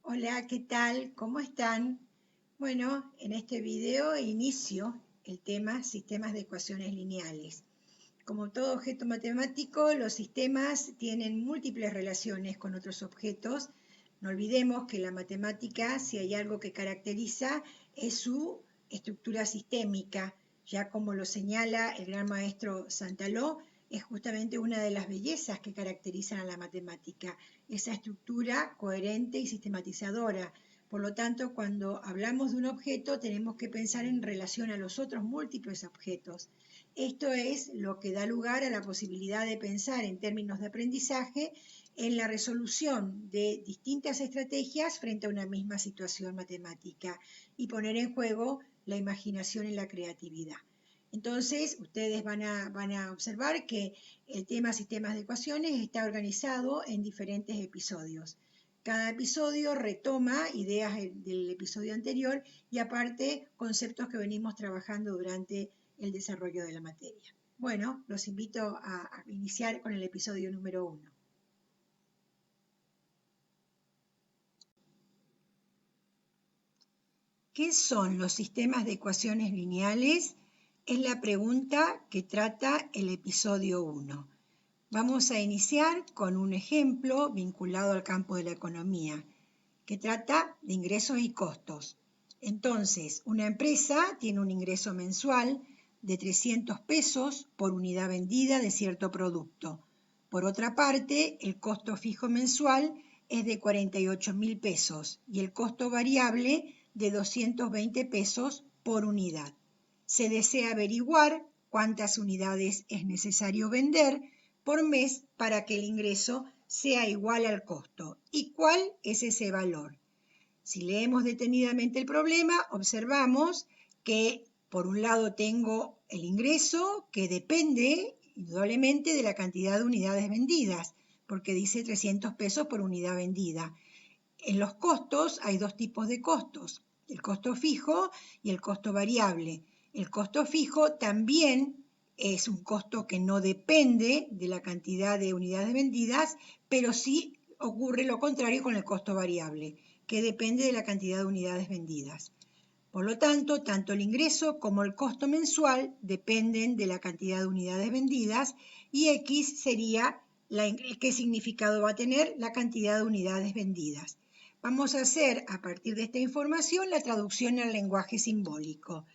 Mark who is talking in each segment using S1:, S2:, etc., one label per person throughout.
S1: Hola, ¿qué tal? ¿Cómo están? Bueno, en este video inicio el tema sistemas de ecuaciones lineales. Como todo objeto matemático, los sistemas tienen múltiples relaciones con otros objetos. No olvidemos que la matemática, si hay algo que caracteriza, es su estructura sistémica. Ya como lo señala el gran maestro Santaló, es justamente una de las bellezas que caracterizan a la matemática, esa estructura coherente y sistematizadora. Por lo tanto, cuando hablamos de un objeto, tenemos que pensar en relación a los otros múltiples objetos. Esto es lo que da lugar a la posibilidad de pensar en términos de aprendizaje en la resolución de distintas estrategias frente a una misma situación matemática y poner en juego la imaginación y la creatividad. Entonces, ustedes van a observar que el tema sistemas de ecuaciones está organizado en diferentes episodios. Cada episodio retoma ideas del episodio anterior y aparte conceptos que venimos trabajando durante el desarrollo de la materia. Bueno, los invito a iniciar con el episodio número 1. ¿Qué son los sistemas de ecuaciones lineales? Es la pregunta que trata el episodio 1. Vamos a iniciar con un ejemplo vinculado al campo de la economía, que trata de ingresos y costos. Entonces, una empresa tiene un ingreso mensual de 300 pesos por unidad vendida de cierto producto. Por otra parte, el costo fijo mensual es de 48.000 pesos y el costo variable de 220 pesos por unidad. Se desea averiguar cuántas unidades es necesario vender por mes para que el ingreso sea igual al costo. ¿Y cuál es ese valor? Si leemos detenidamente el problema, observamos que por un lado tengo el ingreso que depende indudablemente de la cantidad de unidades vendidas, porque dice 300 pesos por unidad vendida. En los costos hay dos tipos de costos, el costo fijo y el costo variable. El costo fijo también es un costo que no depende de la cantidad de unidades vendidas, pero sí ocurre lo contrario con el costo variable, que depende de la cantidad de unidades vendidas. Por lo tanto, tanto el ingreso como el costo mensual dependen de la cantidad de unidades vendidas y X sería qué significado va a tener la cantidad de unidades vendidas. Vamos a hacer a partir de esta información la traducción al lenguaje simbólico.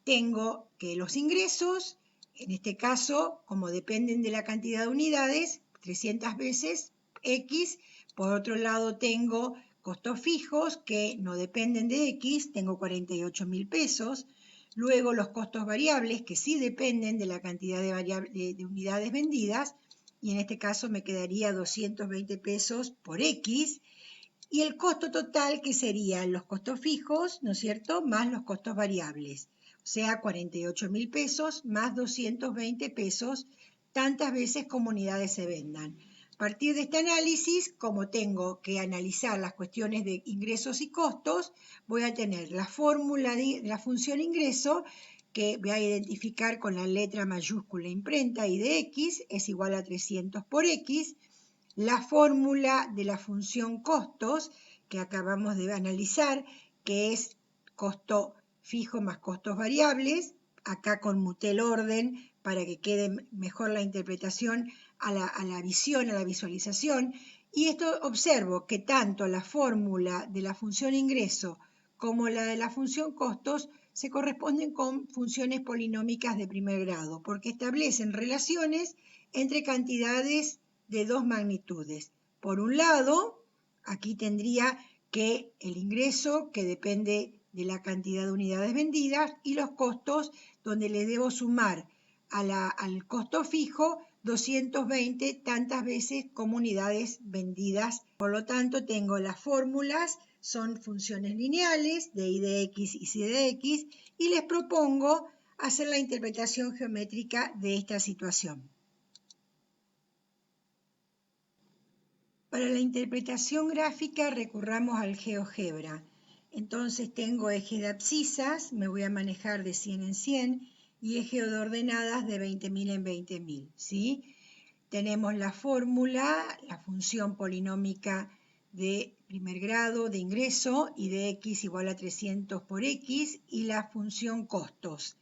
S1: Tengo que los ingresos, en este caso, como dependen de la cantidad de unidades, 300 veces X. Por otro lado, tengo costos fijos que no dependen de X, tengo 48.000 pesos. Luego los costos variables que sí dependen de la cantidad de unidades vendidas, y en este caso me quedaría 220 pesos por X. Y el costo total que serían los costos fijos, ¿no es cierto?, más los costos variables. O sea, 48.000 pesos más 220 pesos, tantas veces como unidades se vendan. A partir de este análisis, como tengo que analizar las cuestiones de ingresos y costos, voy a tener la fórmula de la función ingreso, que voy a identificar con la letra mayúscula imprenta y de X, es igual a 300 por X, la fórmula de la función costos que acabamos de analizar, que es costo fijo más costos variables. Acá conmuté el orden para que quede mejor la interpretación a la visión, a la visualización. Y esto observo que tanto la fórmula de la función ingreso como la de la función costos se corresponden con funciones polinómicas de primer grado, porque establecen relaciones entre cantidades de dos magnitudes. Por un lado, aquí tendría que el ingreso, que depende de la cantidad de unidades vendidas, y los costos, donde le debo sumar al costo fijo 220 tantas veces como unidades vendidas. Por lo tanto, tengo las fórmulas, son funciones lineales de y de x y c de x, y les propongo hacer la interpretación geométrica de esta situación. Para la interpretación gráfica recurramos al GeoGebra. Entonces tengo eje de abscisas, me voy a manejar de 100 en 100, y eje de ordenadas de 20.000 en 20.000, ¿sí? Tenemos la fórmula, la función polinómica de primer grado de ingreso y de x igual a 300 por x y la función costos.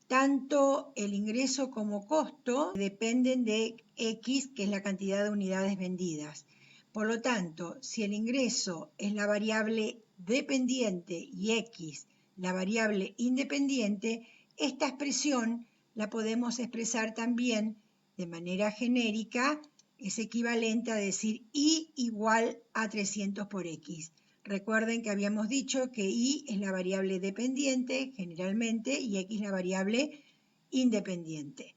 S1: Tanto el ingreso como costo dependen de x, que es la cantidad de unidades vendidas. Por lo tanto, si el ingreso es la variable dependiente y x la variable independiente, esta expresión la podemos expresar también de manera genérica, es equivalente a decir y igual a 300 por x. Recuerden que habíamos dicho que y es la variable dependiente generalmente y x la variable independiente.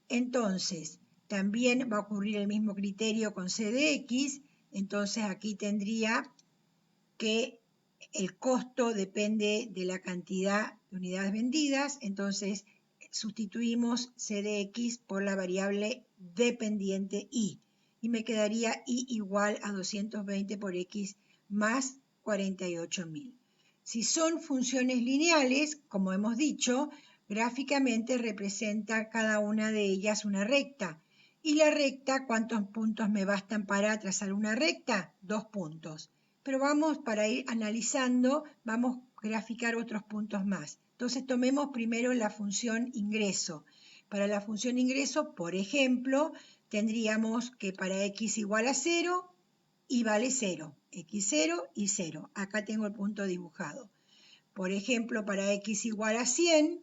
S1: Entonces, también va a ocurrir el mismo criterio con c de x. Entonces aquí tendría que el costo depende de la cantidad de unidades vendidas. Entonces sustituimos c de x por la variable dependiente y me quedaría y igual a 220 por x más 48.000. Si son funciones lineales, como hemos dicho, gráficamente representa cada una de ellas una recta. Y la recta, ¿cuántos puntos me bastan para trazar una recta? 2 puntos. Pero vamos, para ir analizando, vamos a graficar otros puntos más. Entonces tomemos primero la función ingreso. Para la función ingreso, por ejemplo, tendríamos que para x igual a 0, y vale 0, x0 y 0. Acá tengo el punto dibujado. Por ejemplo, para x igual a 100,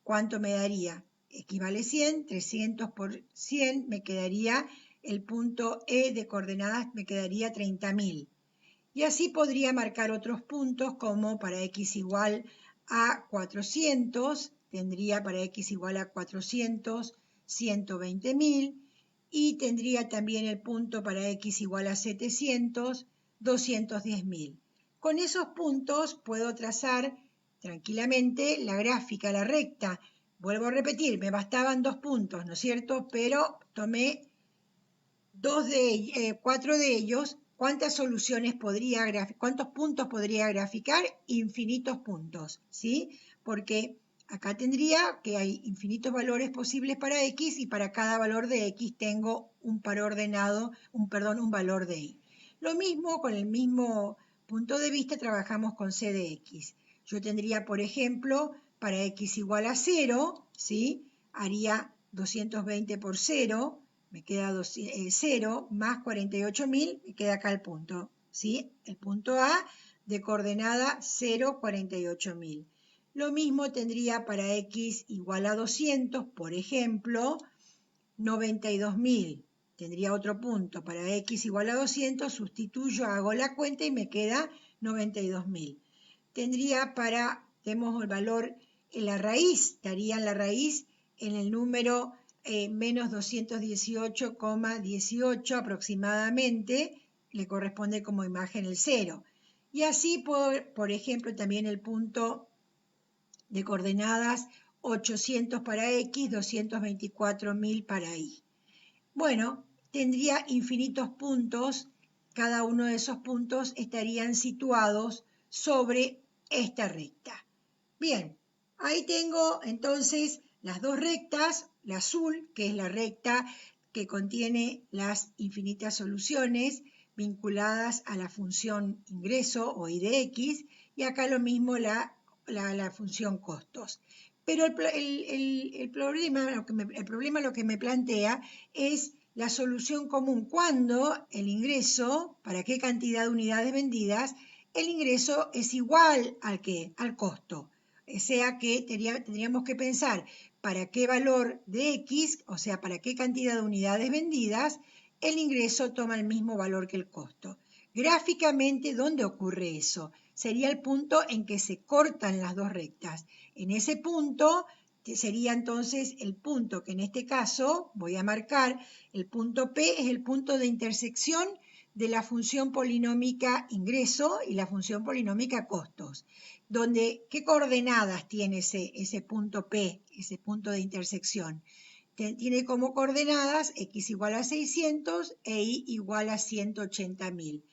S1: ¿cuánto me daría? X vale 100, 300 por 100, me quedaría el punto E de coordenadas, me quedaría 30.000. Y así podría marcar otros puntos como para x igual a 400, tendría para x igual a 400, 120.000. Y tendría también el punto para x igual a 700, 210.000. Con esos puntos puedo trazar tranquilamente la gráfica, la recta. Vuelvo a repetir, me bastaban 2 puntos, ¿no es cierto? Pero tomé 4 de ellos. ¿Cuántas soluciones cuántos puntos podría graficar? Infinitos puntos, ¿sí? Porque acá tendría que hay infinitos valores posibles para x y para cada valor de x tengo un par ordenado, un valor de y. Lo mismo, con el mismo punto de vista, trabajamos con c de x. Yo tendría, por ejemplo, para x igual a 0, ¿sí? Haría 220 por 0, me queda 0, más 48.000, me queda acá el punto, ¿sí? El punto A de coordenada 0, 48.000. Lo mismo tendría para x igual a 200, por ejemplo, 92.000. Tendría otro punto. Para x igual a 200, sustituyo, hago la cuenta y me queda 92.000. Tendría tenemos el valor en la raíz, daría la raíz en el número menos 218,18 aproximadamente, le corresponde como imagen el 0. Y así, por ejemplo, también el punto de coordenadas 800 para x, 224.000 para y. Bueno, tendría infinitos puntos, cada uno de esos puntos estarían situados sobre esta recta. Bien, ahí tengo entonces las dos rectas, la azul, que es la recta que contiene las infinitas soluciones vinculadas a la función ingreso o y de x, y acá lo mismo la función costos. Pero el problema lo que me plantea es la solución común. Cuando el ingreso, ¿para qué cantidad de unidades vendidas? El ingreso es igual al costo. O sea que tendríamos que pensar para qué valor de x, o sea, para qué cantidad de unidades vendidas, el ingreso toma el mismo valor que el costo. Gráficamente, ¿dónde ocurre eso? Sería el punto en que se cortan las dos rectas. En ese punto sería entonces el punto que en este caso voy a marcar, el punto P es el punto de intersección de la función polinómica ingreso y la función polinómica costos. ¿Qué coordenadas tiene ese punto P, ese punto de intersección? Tiene como coordenadas x igual a 600 e y igual a 180.000.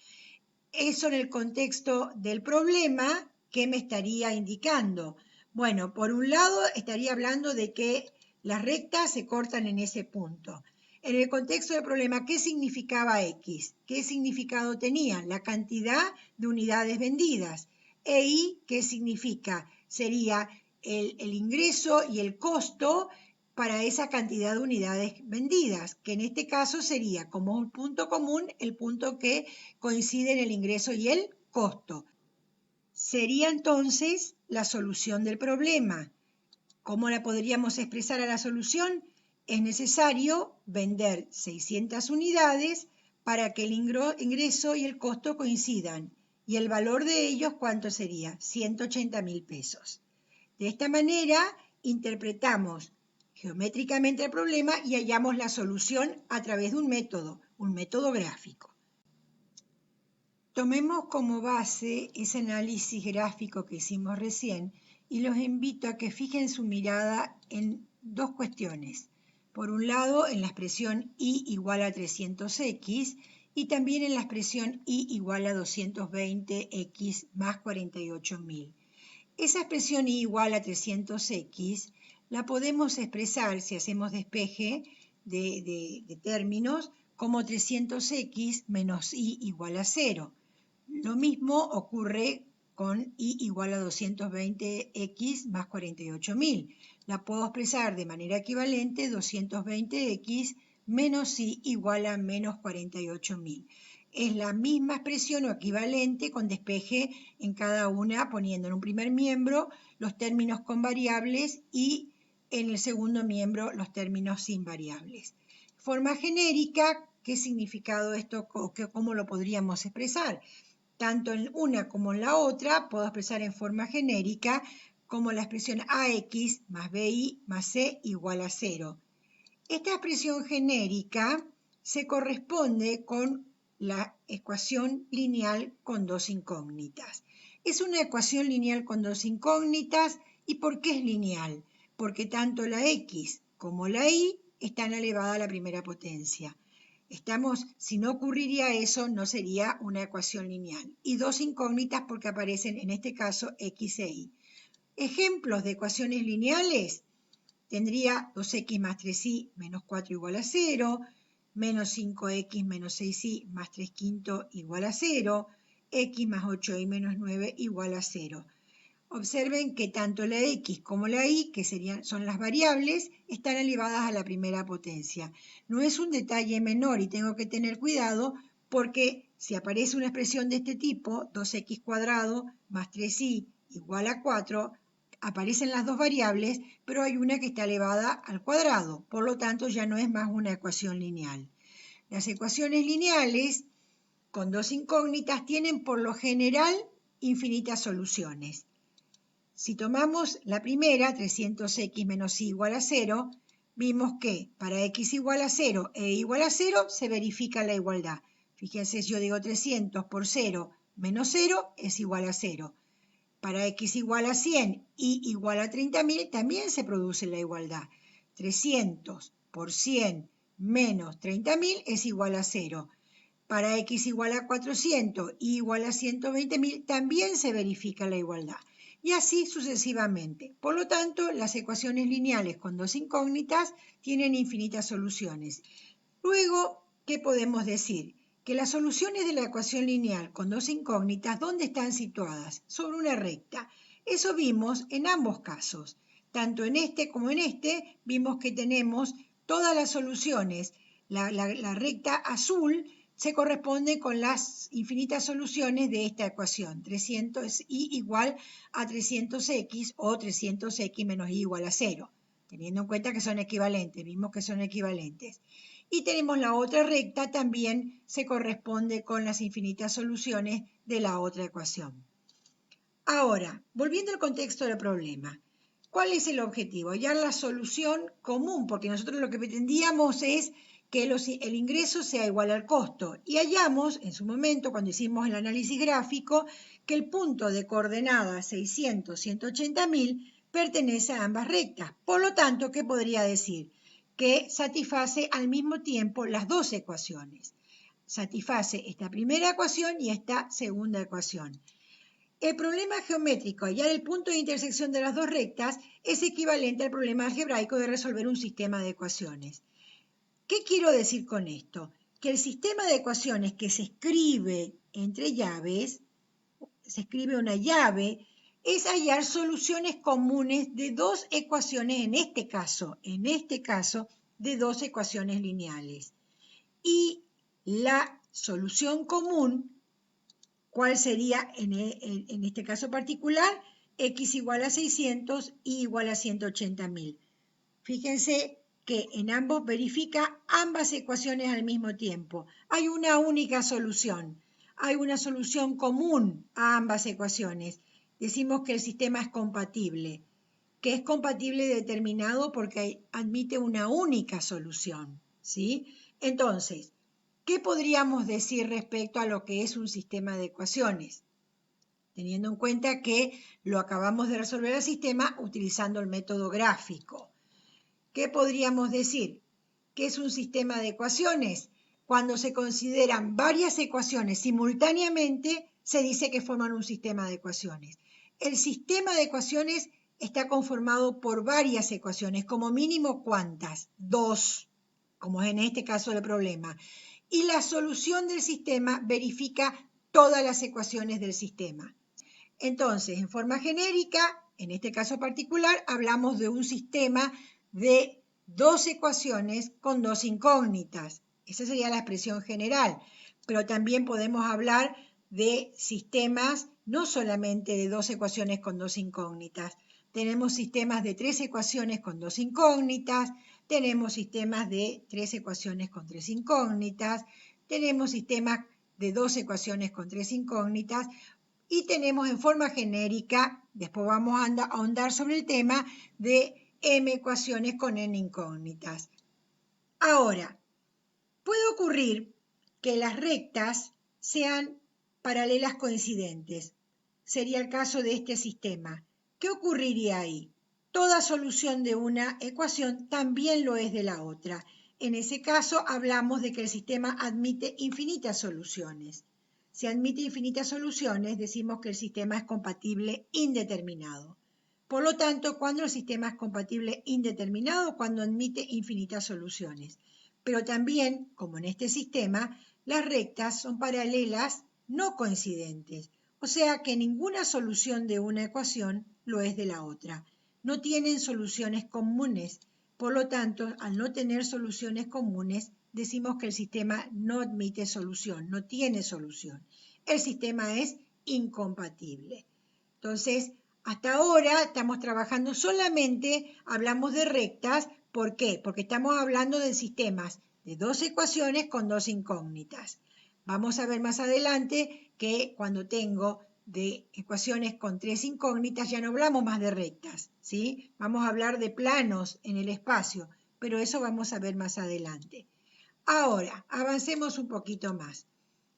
S1: Eso en el contexto del problema, ¿qué me estaría indicando? Bueno, por un lado estaría hablando de que las rectas se cortan en ese punto. En el contexto del problema, ¿qué significaba X? ¿Qué significado tenía? La cantidad de unidades vendidas. E Y, ¿qué significa? Sería el ingreso y el costo para esa cantidad de unidades vendidas, que en este caso sería como un punto común el punto que coincide en el ingreso y el costo. Sería entonces la solución del problema. ¿Cómo la podríamos expresar a la solución? Es necesario vender 600 unidades para que el ingreso y el costo coincidan. ¿Y el valor de ellos cuánto sería? 180.000 pesos. De esta manera interpretamos geométricamente el problema y hallamos la solución a través de un método gráfico. Tomemos como base ese análisis gráfico que hicimos recién y los invito a que fijen su mirada en dos cuestiones. Por un lado, en la expresión y igual a 300x y también en la expresión y igual a 220x más 48.000. Esa expresión y igual a 300x la podemos expresar, si hacemos despeje de términos, como 300x menos y igual a 0. Lo mismo ocurre con y igual a 220x más 48.000. La puedo expresar de manera equivalente 220x menos y igual a menos 48.000. Es la misma expresión o equivalente con despeje en cada una, poniendo en un primer miembro los términos con variables y en el segundo miembro los términos sin variables. Forma genérica, ¿qué significado esto? ¿Cómo lo podríamos expresar? Tanto en una como en la otra puedo expresar en forma genérica como la expresión AX más BY más C igual a 0. Esta expresión genérica se corresponde con la ecuación lineal con dos incógnitas. Es una ecuación lineal con dos incógnitas. ¿Y por qué es lineal? Porque tanto la X como la Y están elevadas a la primera potencia. Si no ocurriría eso, no sería una ecuación lineal. Y dos incógnitas porque aparecen en este caso X e Y. Ejemplos de ecuaciones lineales. Tendría 2x más 3y menos 4 igual a 0, menos 5x menos 6y más 3 quintos igual a 0, x más 8y menos 9 igual a 0. Observen que tanto la X como la Y, que son las variables, están elevadas a la primera potencia. No es un detalle menor y tengo que tener cuidado porque si aparece una expresión de este tipo, 2x cuadrado más 3y igual a 4, aparecen las dos variables, pero hay una que está elevada al cuadrado. Por lo tanto, ya no es más una ecuación lineal. Las ecuaciones lineales con dos incógnitas tienen por lo general infinitas soluciones. Si tomamos la primera, 300x menos y igual a 0, vimos que para x igual a 0 e igual a 0 se verifica la igualdad. Fíjense, si yo digo 300 por 0 menos 0 es igual a 0. Para x igual a 100 y igual a 30.000 también se produce la igualdad. 300 por 100 menos 30.000 es igual a 0. Para x igual a 400 y igual a 120.000 también se verifica la igualdad. Y así sucesivamente. Por lo tanto, las ecuaciones lineales con dos incógnitas tienen infinitas soluciones. Luego, ¿qué podemos decir? Que las soluciones de la ecuación lineal con dos incógnitas, ¿dónde están situadas? Sobre una recta. Eso vimos en ambos casos. Tanto en este como en este, vimos que tenemos todas las soluciones. La recta azul se corresponde con las infinitas soluciones de esta ecuación, 300y igual a 300x o 300x menos y igual a 0, teniendo en cuenta que son equivalentes, vimos que son equivalentes. Y tenemos la otra recta, también se corresponde con las infinitas soluciones de la otra ecuación. Ahora, volviendo al contexto del problema, ¿cuál es el objetivo? Hallar la solución común, porque nosotros lo que pretendíamos es que el ingreso sea igual al costo. Y hallamos, en su momento, cuando hicimos el análisis gráfico, que el punto de coordenadas 600, 180.000 pertenece a ambas rectas. Por lo tanto, ¿qué podría decir? Que satisface al mismo tiempo las dos ecuaciones. Satisface esta primera ecuación y esta segunda ecuación. El problema geométrico, hallar el punto de intersección de las dos rectas, es equivalente al problema algebraico de resolver un sistema de ecuaciones. ¿Qué quiero decir con esto? Que el sistema de ecuaciones que se escribe entre llaves, se escribe una llave, es hallar soluciones comunes de dos ecuaciones, en este caso, de dos ecuaciones lineales. Y la solución común, ¿cuál sería en este caso particular? X igual a 600, Y igual a 180.000. Fíjense que en ambos verifica ambas ecuaciones al mismo tiempo. Hay una única solución. Hay una solución común a ambas ecuaciones. Decimos que el sistema es compatible. Que es compatible determinado porque admite una única solución, ¿sí? Entonces, ¿qué podríamos decir respecto a lo que es un sistema de ecuaciones? Teniendo en cuenta que lo acabamos de resolver el sistema utilizando el método gráfico. ¿Qué podríamos decir? ¿Qué es un sistema de ecuaciones? Cuando se consideran varias ecuaciones simultáneamente, se dice que forman un sistema de ecuaciones. El sistema de ecuaciones está conformado por varias ecuaciones, como mínimo ¿cuántas? 2, como es en este caso del problema. Y la solución del sistema verifica todas las ecuaciones del sistema. Entonces, en forma genérica, en este caso particular, hablamos de un sistema de dos ecuaciones con dos incógnitas. Esa sería la expresión general. Pero también podemos hablar de sistemas no solamente de dos ecuaciones con dos incógnitas. Tenemos sistemas de tres ecuaciones con dos incógnitas. Tenemos sistemas de tres ecuaciones con tres incógnitas. Tenemos sistemas de dos ecuaciones con tres incógnitas. Y tenemos en forma genérica, después vamos a ahondar sobre el tema de m ecuaciones con n incógnitas. Ahora, puede ocurrir que las rectas sean paralelas coincidentes. Sería el caso de este sistema. ¿Qué ocurriría ahí? Toda solución de una ecuación también lo es de la otra. En ese caso hablamos de que el sistema admite infinitas soluciones. Si admite infinitas soluciones, decimos que el sistema es compatible indeterminado. Por lo tanto, cuando el sistema es compatible indeterminado, cuando admite infinitas soluciones. Pero también, como en este sistema, las rectas son paralelas no coincidentes. O sea que ninguna solución de una ecuación lo es de la otra. No tienen soluciones comunes. Por lo tanto, al no tener soluciones comunes, decimos que el sistema no admite solución, no tiene solución. El sistema es incompatible. Entonces, hasta ahora estamos trabajando solamente, hablamos de rectas. ¿Por qué? Porque estamos hablando de sistemas de dos ecuaciones con dos incógnitas. Vamos a ver más adelante que cuando tengo de ecuaciones con tres incógnitas ya no hablamos más de rectas, ¿sí? Vamos a hablar de planos en el espacio, pero eso vamos a ver más adelante. Ahora, avancemos un poquito más.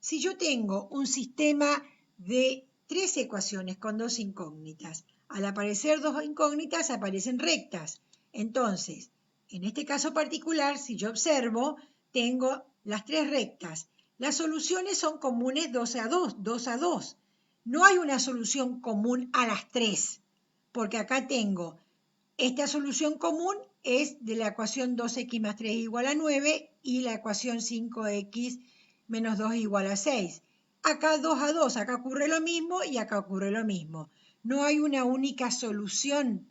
S1: Si yo tengo un sistema de tres ecuaciones con dos incógnitas, al aparecer dos incógnitas aparecen rectas. Entonces, en este caso particular, si yo observo, tengo las tres rectas. Las soluciones son comunes 2 a 2, 2 a 2. No hay una solución común a las tres, porque acá tengo esta solución común es de la ecuación 2x más 3 igual a 9 y la ecuación 5x menos 2 igual a 6. Acá 2 a 2, acá ocurre lo mismo y acá ocurre lo mismo. No hay una única solución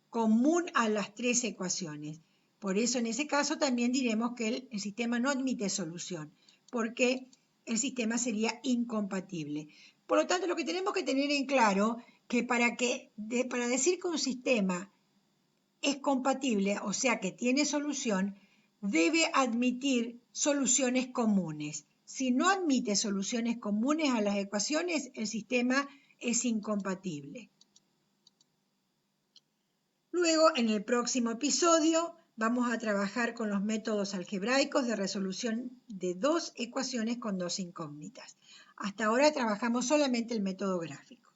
S1: común a las tres ecuaciones. Por eso en ese caso también diremos que el sistema no admite solución, porque el sistema sería incompatible. Por lo tanto, lo que tenemos que tener en claro que para decir que un sistema es compatible, o sea que tiene solución, debe admitir soluciones comunes. Si no admite soluciones comunes a las ecuaciones, el sistema es incompatible. Luego, en el próximo episodio, vamos a trabajar con los métodos algebraicos de resolución de dos ecuaciones con dos incógnitas. Hasta ahora trabajamos solamente el método gráfico.